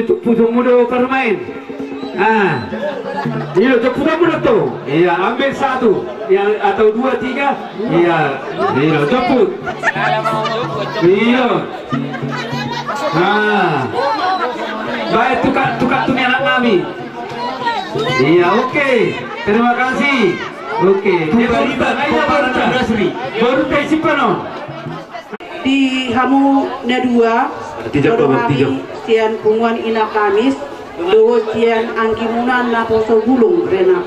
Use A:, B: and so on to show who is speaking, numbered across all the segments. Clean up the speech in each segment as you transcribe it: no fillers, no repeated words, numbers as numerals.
A: putu muda permain. Iya, putu muda tuh. Iya, ambil satu, yang atau dua tiga. Iya, iya, jemput. Iya. Baik, tukar anak kami. Iya, oke. Terima kasih. Oke. Baru simpan.
B: Di Hamu Nadua, Dorhami Tian Punguan Ina Kamis, Dowo Tian Angkimunan Naposo Gulung Rena.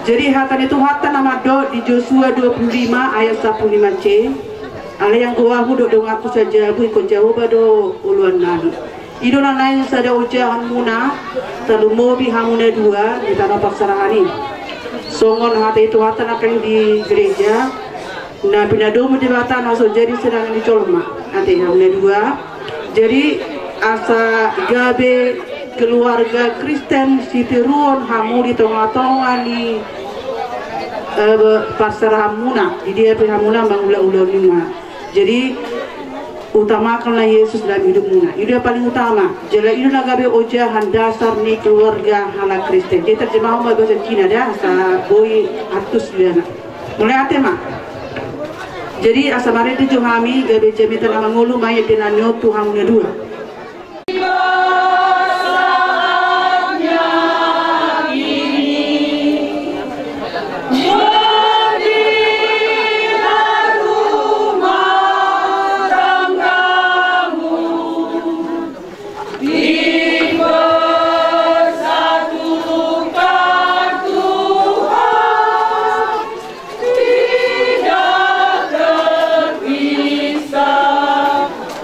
B: Jadi hatan itu hatan nama do di Joshua 25 ayat 15c. Ale yang gua huduk dong aku saja bu ikut jauh bado uluan nani. Idola lain saja ujahan muna terlalu mobi Hamu Nadua di tanah Paksarahani. Songon hati itu hatan akan di gereja. Nah, pinado mujibatan aso jadi sedang dicolma nanti Hamu Nadua. Jadi asa gabe keluarga Kristen Sitiruon Hamu di tengah-tengah di pasar Hamuna di dia Hamuna mangula-ulah lima. Jadi utamakanlah Yesus dalam hidup Muna. Itu yang paling utama. Jadi itu gabe ojahan dasar nih keluarga hala Kristen. Jadi terjemah bahasa Cina dah asa boy atus liana. Mulai hati mak. Jadi asamare itu johami gabe jamitan nama ngulu mayat dengan nyotu Hamu Nadua.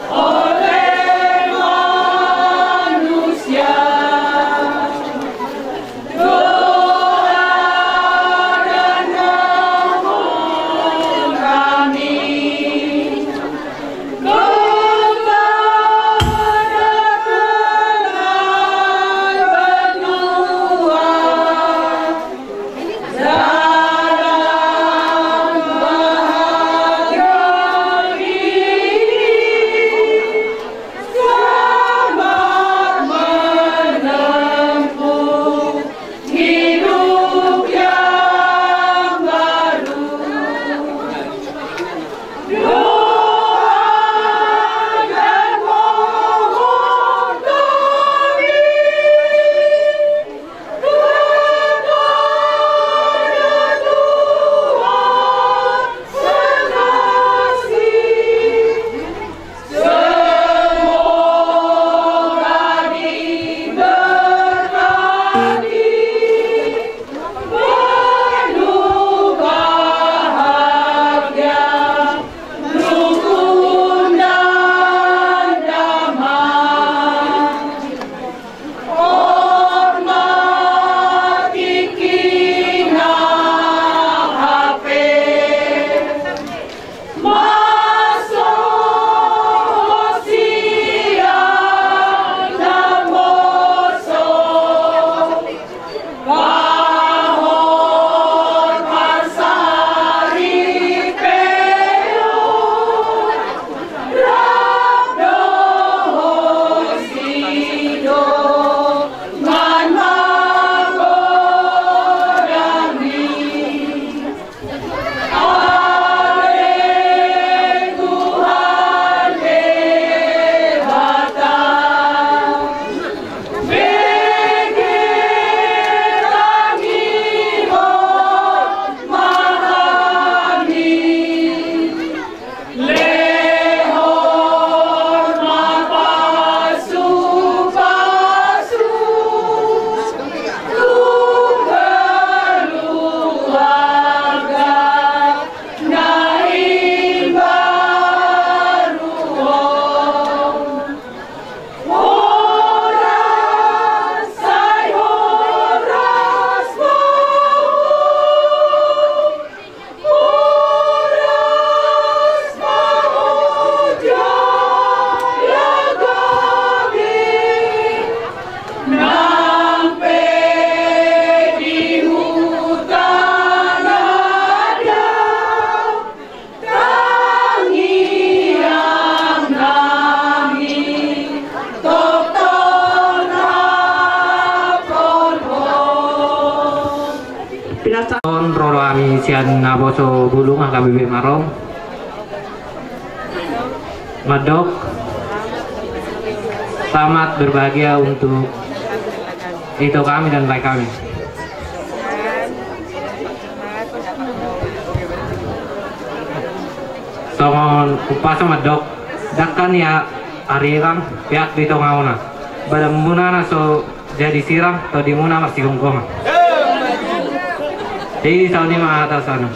C: Oleh
B: nasa
C: Roro ami sian naboso bulung KBB Marong Madok selamat berbahagia untuk itu kami dan baik kami. Songon upasa Madok dakkan ya hari kang pihak di tongauna pada muna so jadi sirang atau di muna masih gonggongan. Jadi tahun ini mah atas sana.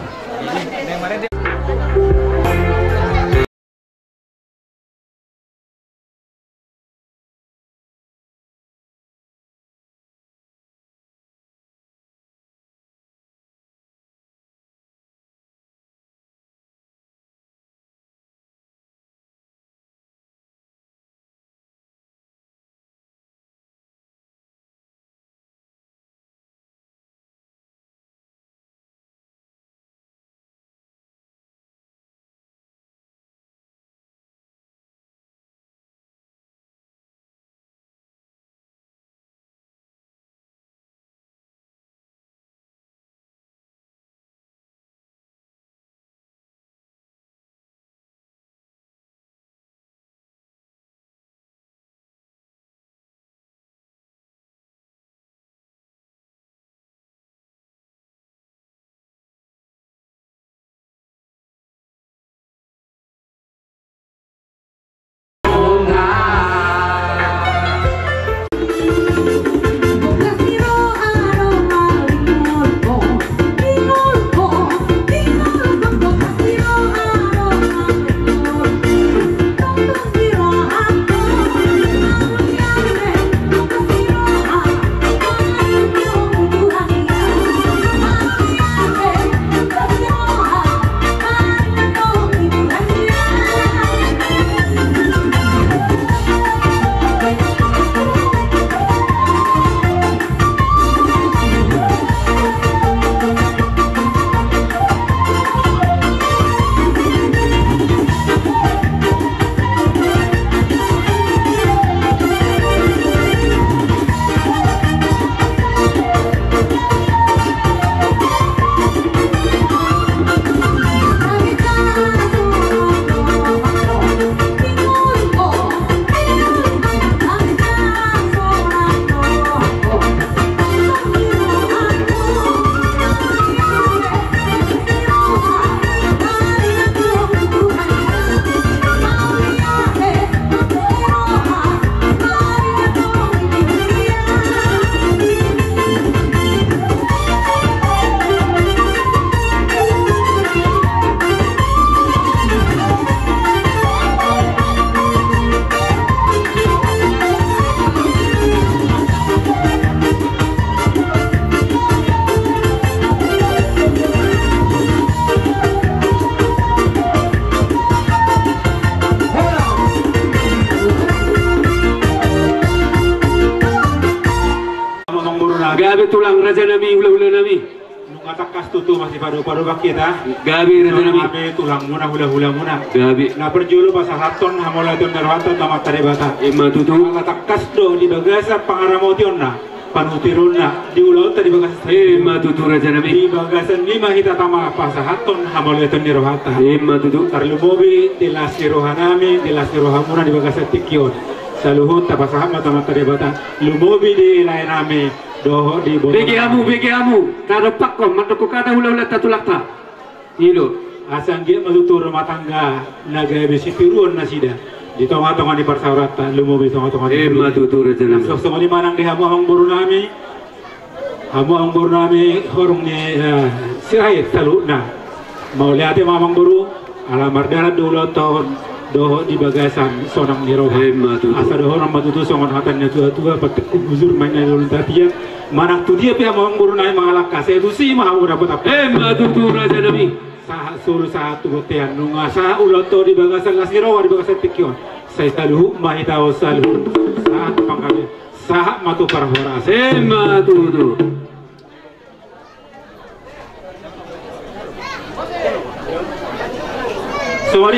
A: Gabi tulang raja nami ula-ula nami.
D: Nungatakas tutu masih padu-padu bakita.
A: Gabi raja nami.
D: Gabi tulang muna hula-hula muna.
A: Gabi.
D: Na perjulu pasahaton hamolaton darwata tamat tarebata.
A: Ima tutu.
D: Nungatakas do di bagasa pangaramotionna. Panutironna di ulau tadi bagasa.
A: Ima tutu raja nami.
D: Di bagasan lima hita tama pasahaton hamolaton darwata.
A: Ima tutu.
D: Tarlumobi di lasirohanami di lasirohamuna di bagasa tikion. Saluhut tapasahama tamat tarebata. Lumobi di lainami. Doho di
A: begi amu kada pakkom matuku kada ula-ula tatulakta ilo
D: asang dia malutur rumah tangga naga besi turun nasida di tonga-tonga di persaurata lumo di tonga-tonga di
A: matutur jenang
D: sok di manang di hamu ang buru nami horong ni sirait taluna mau lihat mamang buru alamar darat dulu tahun doho di bagasan sonang niroha asa doho orang matutu songon hatannya tua-tua patek buzur mainnya dulu tapi mana tu dia pihak mamang buru naik mengalak kasih itu sih mau dapat apa
A: matutu raja nami
D: sah suruh satu botean nunga sah uloto di bagasan lasniroha di bagasan tikion saya saluhu mahitau saluhu sah pangkabe sah matu parhoras
A: matutu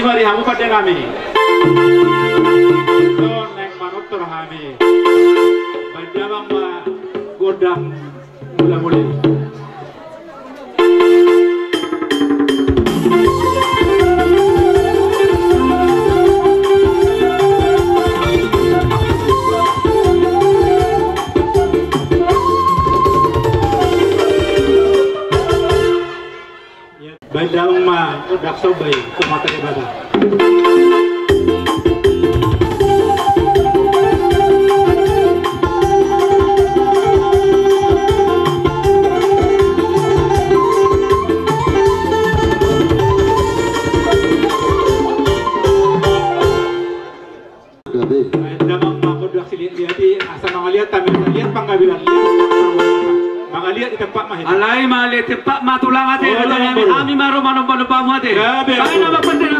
D: Mari hamu pada kami. Don neng manotor kami. Pada mama godang mula-mula. daong ma udak sobay kumata ibadah. Damang makudak silit lihat asa mangaliat tamin lihat pangabilan lihat mangaliat di tempat mah.
A: Alay mali tempat matulang ate ami maro manong pamu ate. Kaya nama penting.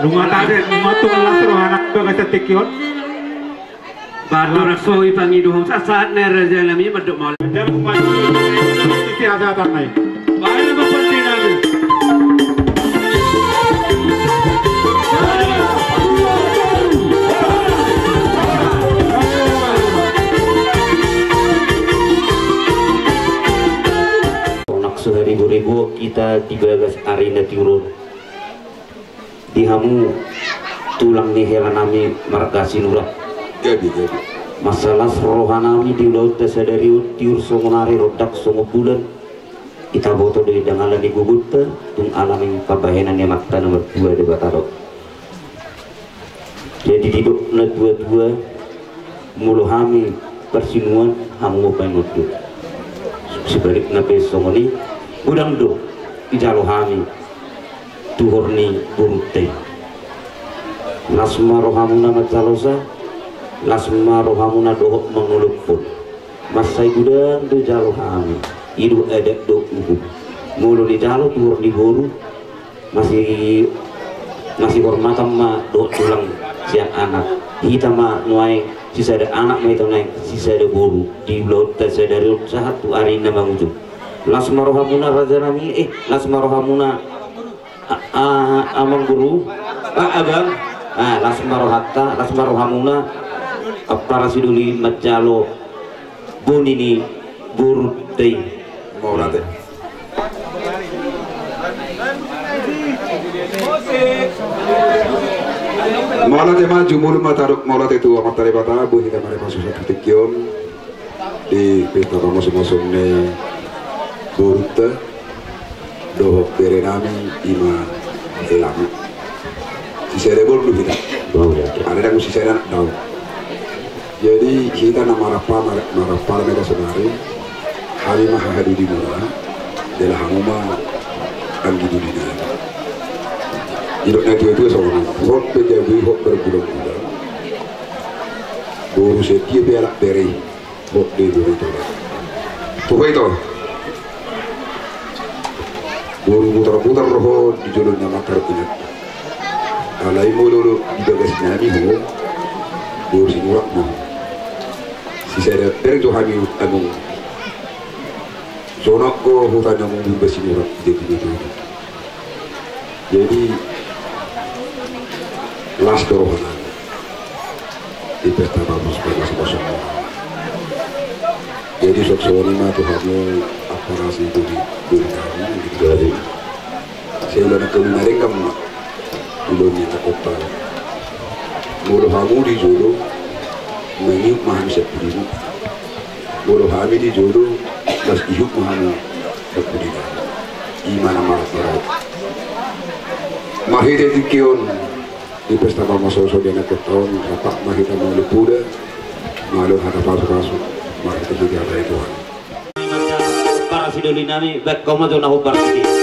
D: Lumatade, lumatung lasro anak bagai tekion.
A: Baru raksoi pangiduhong saat neraja lami berduk mal.
D: Dan umat itu ada tanai.
A: Baru berpenting lagi.
E: Seribu-ribu kita dibagas arena tiurun di hamu tulang di helanami margasi nurah
F: jadi
E: masalah rohanami di laut tesadari tiur songonari rodak songo bulan kita boto dari dangalan di gugutta tung alami kabahenan yang makta nomor 2 di Bataro. Jadi hidup na dua-dua mulu hami persinuan hamu pengutu sebaliknya besongoni udang do ijalo hami tuhorni burute lasma rohamuna macalosa lasma rohamuna dohok mengulupun masai gudang do jalo hami idu edek do uhu mulu di jalo tuhor di boru masih hormatan ma do tulang siang anak kita ma nuai sisa ada anak ma itu naik sisa ada boru di laut dari satu hari nama ujung lasma rohamuna raja nami lasma rohamuna amang guru abang lasma rohatta lasma rohamuna para siduli macalo bonini burutei
F: mau nanti malah tema jumur mataruk malah itu amat tari batara bu kita mari masuk satu tikion di pesta masuk-masuk nih burute dohok berenami ima elami si serebol dulu kita ada yang si serena tahu jadi kita nama marapa mereka senari hari mah hadu di mula adalah hanguma anggi dunia hidupnya itu seorang hok pejabi hok berbulan-bulan boru setiap berak beri hok di boru itu boru putar-putar roh di jodohnya makar pinat alai mulu di bagasnya ni ho boru sinurak mo si saya beri tu hami amung zonak ko hutan amung di basinurak jadi las dorohanan di pesta bagus masuk jadi sok-sokoni mah tuh kamu aparasi itu di kami dari saya udah kemarin kamu belum minta kota mulu kamu di jodoh mengiuk maham sepuluh mulu kami di jodoh las iuk maham sepuluh iman amal berat mahir di kion di pesta pamasoso dia nak tahun rapat mahita malu puda malu hadapan pasu mahita juga ada itu
E: para sidoli nami back koma do nahu barati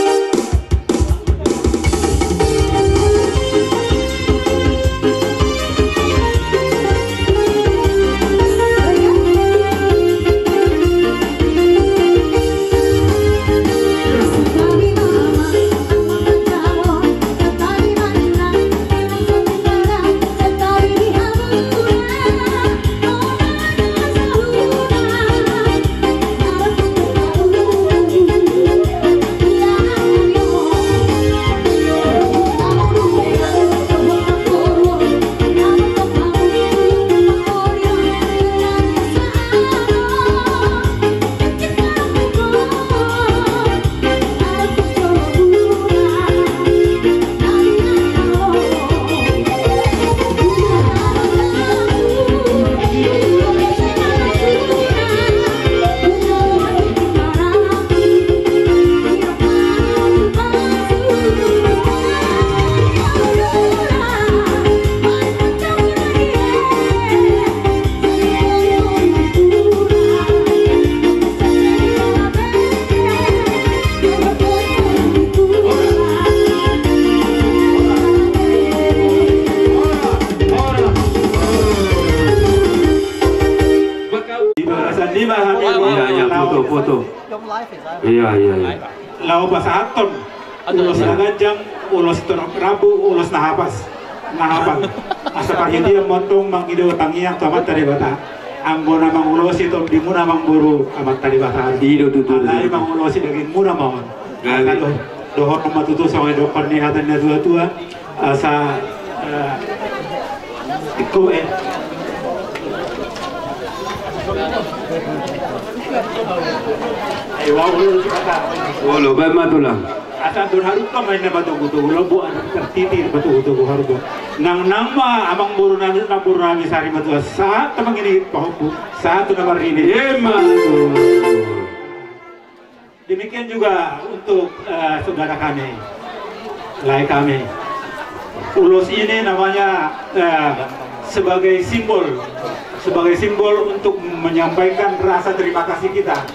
A: foto. Iya.
D: Lau bahasa Aton, ulos nagajang, ulos tonok rabu, ulos nahapas. ngahapan asa pagi dia motong mangido tangiak tamat tadi bata anggona mangulosi to dimuna mangburu amat tadi bata
A: Ido tutur.
D: alai mangulosi daging muna mangon kalau dohor matutu sama dokter ni hatannya tua-tua asa ikut
A: Walo ba matulang.
D: asa don haru ka main na batu-batu lobo ada tertitir batu-batu haru nang nama amang buru nami sari batu saat temang ini pahoku saat tu nomor ini demikian juga untuk saudara kami lai kami ulos ini namanya sebagai simbol untuk menyampaikan rasa terima kasih kita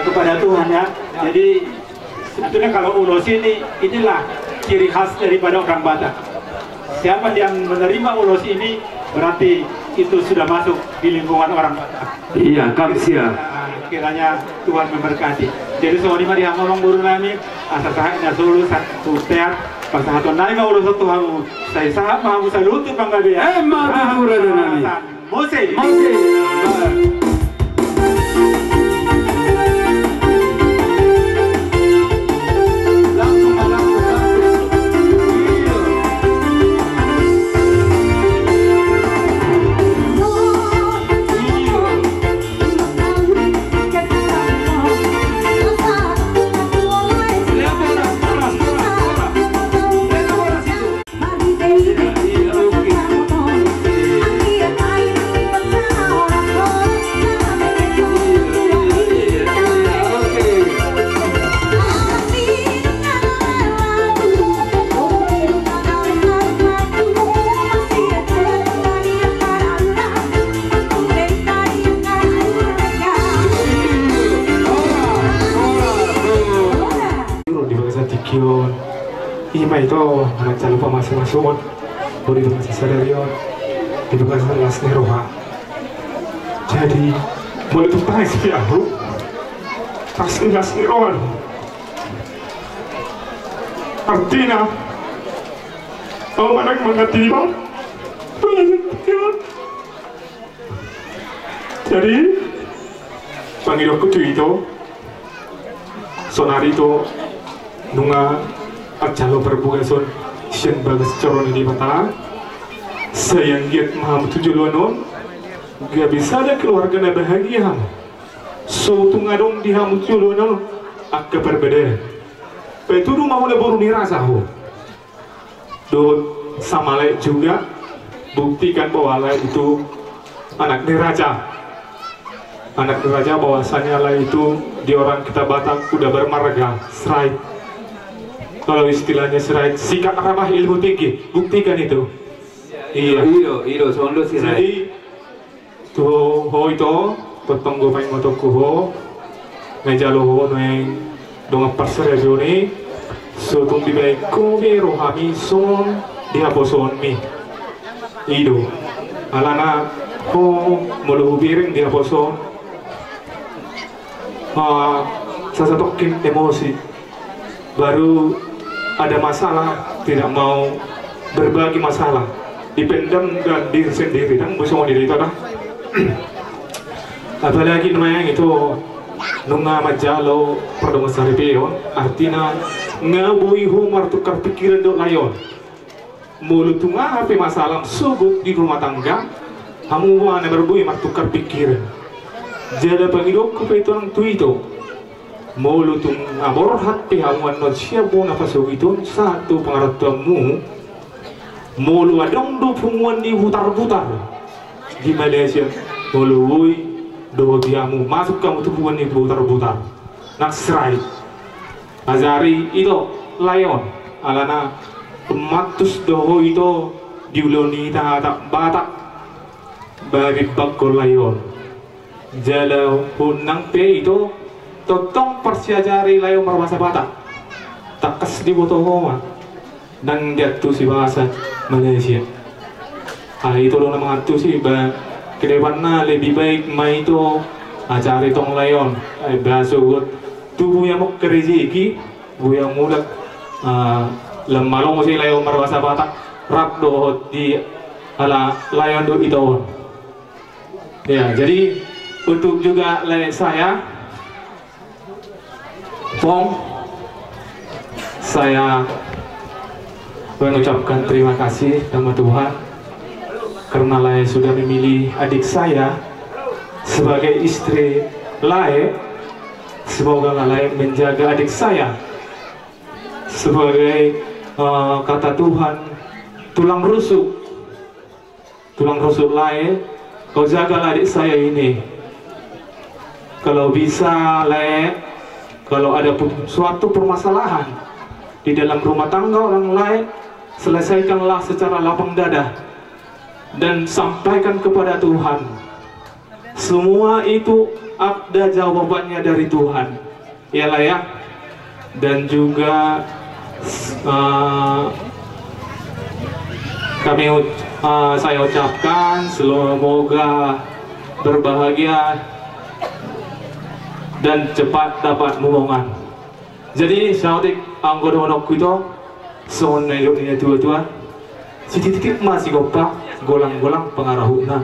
D: kepada Tuhan ya. Jadi sebetulnya kalau ulos ini inilah ciri khas daripada orang Batak. Siapa yang menerima ulos ini berarti itu sudah masuk di lingkungan orang Batak.
A: Iya, kapsia.
D: Kiranya Tuhan memberkati. Jadi soalnya mari ngomong guru nami asa sahanya sulu satu teat pasahaton nai ma ulos Tuhan saya sahab mahu salutu panggabe.
A: Ma tutur nami.
D: Mose. Ima itu macam lupa masuk-masuk beri masih sadarion itu kan las neroha jadi boleh tuh tahu sih aku pasti las neroha artinya anak mengatiba jadi panggilanku itu sonari itu nunga Acalo perbugason sian bagas coron di mata sayang giat maham tujuh luanon gak bisa ada keluarga na bahagia so tungadong di ham tujuh luanon akka berbeda itu rumah udah baru dirasa ho do sama lain juga buktikan bahwa lain itu anak diraja bahwasanya lain itu di orang kita Batak udah bermarga serai. Kalau istilahnya serai sikap ramah ilmu tinggi, buktikan itu. Iya. Sondo sirai. Jadi tuh ho itu potong gue main motoku ho, ngejalo ho neng dong perserajoni, so tung dibaik kobe rohami son dia boson mi. Ido, alana ho mulu biring dia boson. Sasatokin emosi, baru ada masalah tidak mau berbagi masalah dipendam dan diri sendiri dan busung diri itu dah apalagi namanya itu nunga majalo perdama saripeo artinya ngabui humar tukar pikiran dok layon mulut tunga apa masalah sugut di rumah tangga kamu wana berbui martukar pikiran jadi pangidok ku itu orang itu mulutung abor hati hamuan non siapa nafas itu satu pengaratamu mulu adong do punguan di putar-putar di Malaysia mulu do diamu masuk kamu tuh punguan di putar-putar nak serai azari itu layon alana matus doho itu diuloni tak batak bagi bakul layon jala punang pe itu totong persiajari layo mermasa Batak takas di botohoma dan jatuh si bahasa Malaysia itu dong mengatu sih kedepannya lebih baik mai itu cari tong layon bahasa buat tubuh yang mau kerja iki bu yang muda lemalong si layo mermasa Batak rap dohot di ala layan do itaon. Ya, jadi untuk juga saya saya mengucapkan terima kasih sama Tuhan karena Lae sudah memilih adik saya sebagai istri Lae. Semoga Lae menjaga adik saya sebagai kata Tuhan tulang rusuk Lae. Kau jaga adik saya ini. Kalau bisa Lae, kalau ada suatu permasalahan di dalam rumah tangga orang lain, selesaikanlah secara lapang dada dan sampaikan kepada Tuhan. Semua itu ada jawabannya dari Tuhan. Ya lah ya. Dan juga saya ucapkan semoga berbahagia dan cepat dapat momongan. Jadi sautik anggota onok itu soon na yun niya tua-tua sitikip masih gopak golang-golang pengarahuna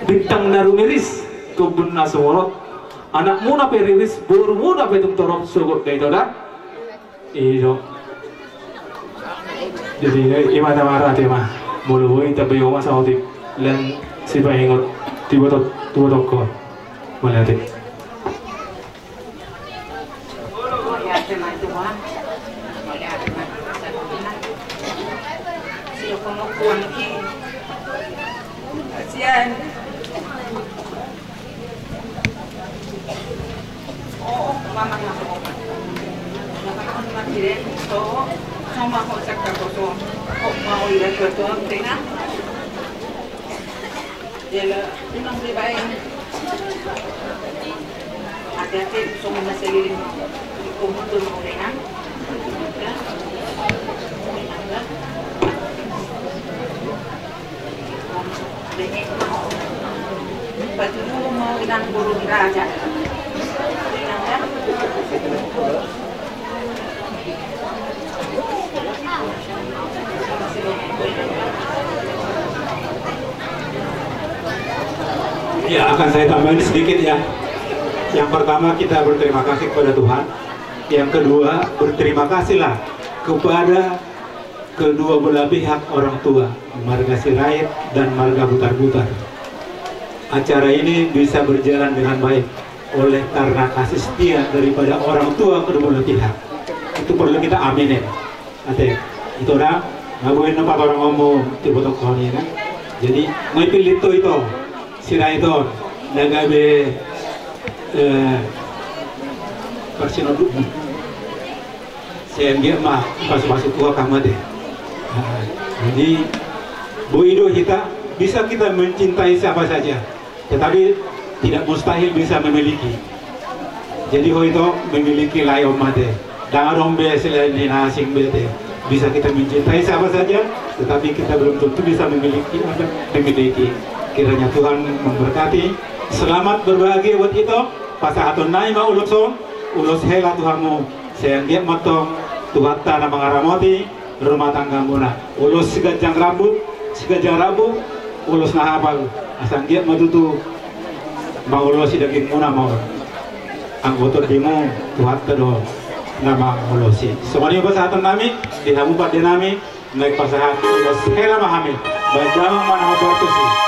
D: bintang na rumiris tubun na sumorot anak muna periris buru muna petong torok sugot kayo dah iyo. Jadi imata marah tema muluwi tapi yung masautik lan si pahingot tiba-tiba ko malihatik.
B: Kasihan. Oh, mama na ako. Nakakamakirin. So, sama ko sa kagoto. O, maulit ko ito. Tingnan. Dila, unang libayan. Hati-hati, gusto mo na sa lilim mo. Kumuto mo ulit na. Baju mo mau ilang burung raja.
D: Ya, akan saya tambahin sedikit ya. Yang pertama kita berterima kasih kepada Tuhan. Yang kedua berterima kasihlah kepada kedua belah pihak orang tua, marga Sirait dan marga Butar-Butar. Acara ini bisa berjalan dengan baik oleh karena kasih setia daripada orang tua kedua belah pihak. Itu perlu kita aminin. Ate, itu orang ngabuin tempat orang ngomong tiba tokoni kan. Jadi may pilito itu Sirait itu nagabe persinoduk. Saya nggak mah pas-pasuk tua kamade. Jadi Bu Ido kita bisa kita mencintai siapa saja, tetapi tidak mustahil bisa memiliki. Jadi itu memiliki layo mate, dan rombe selain asing bete. Bisa kita mencintai siapa saja, tetapi kita belum tentu bisa memiliki. Kiranya Tuhan memberkati. Selamat berbahagia buat itu. Pasahaton naima ulus hela Tuhanmu. Saya nggak matong Tuhan tanah mengaramoti rumah tangga muna. Ulus segajang rambut, ulus nahapal. Asang giat matutu mau ulus daging muna mau. Anggota dimu Tuhan tedo nama ulusi. Semuanya pasahatan nami di hamupat dinami naik pasahat ulus hela mahami. Bajang mana bertusi.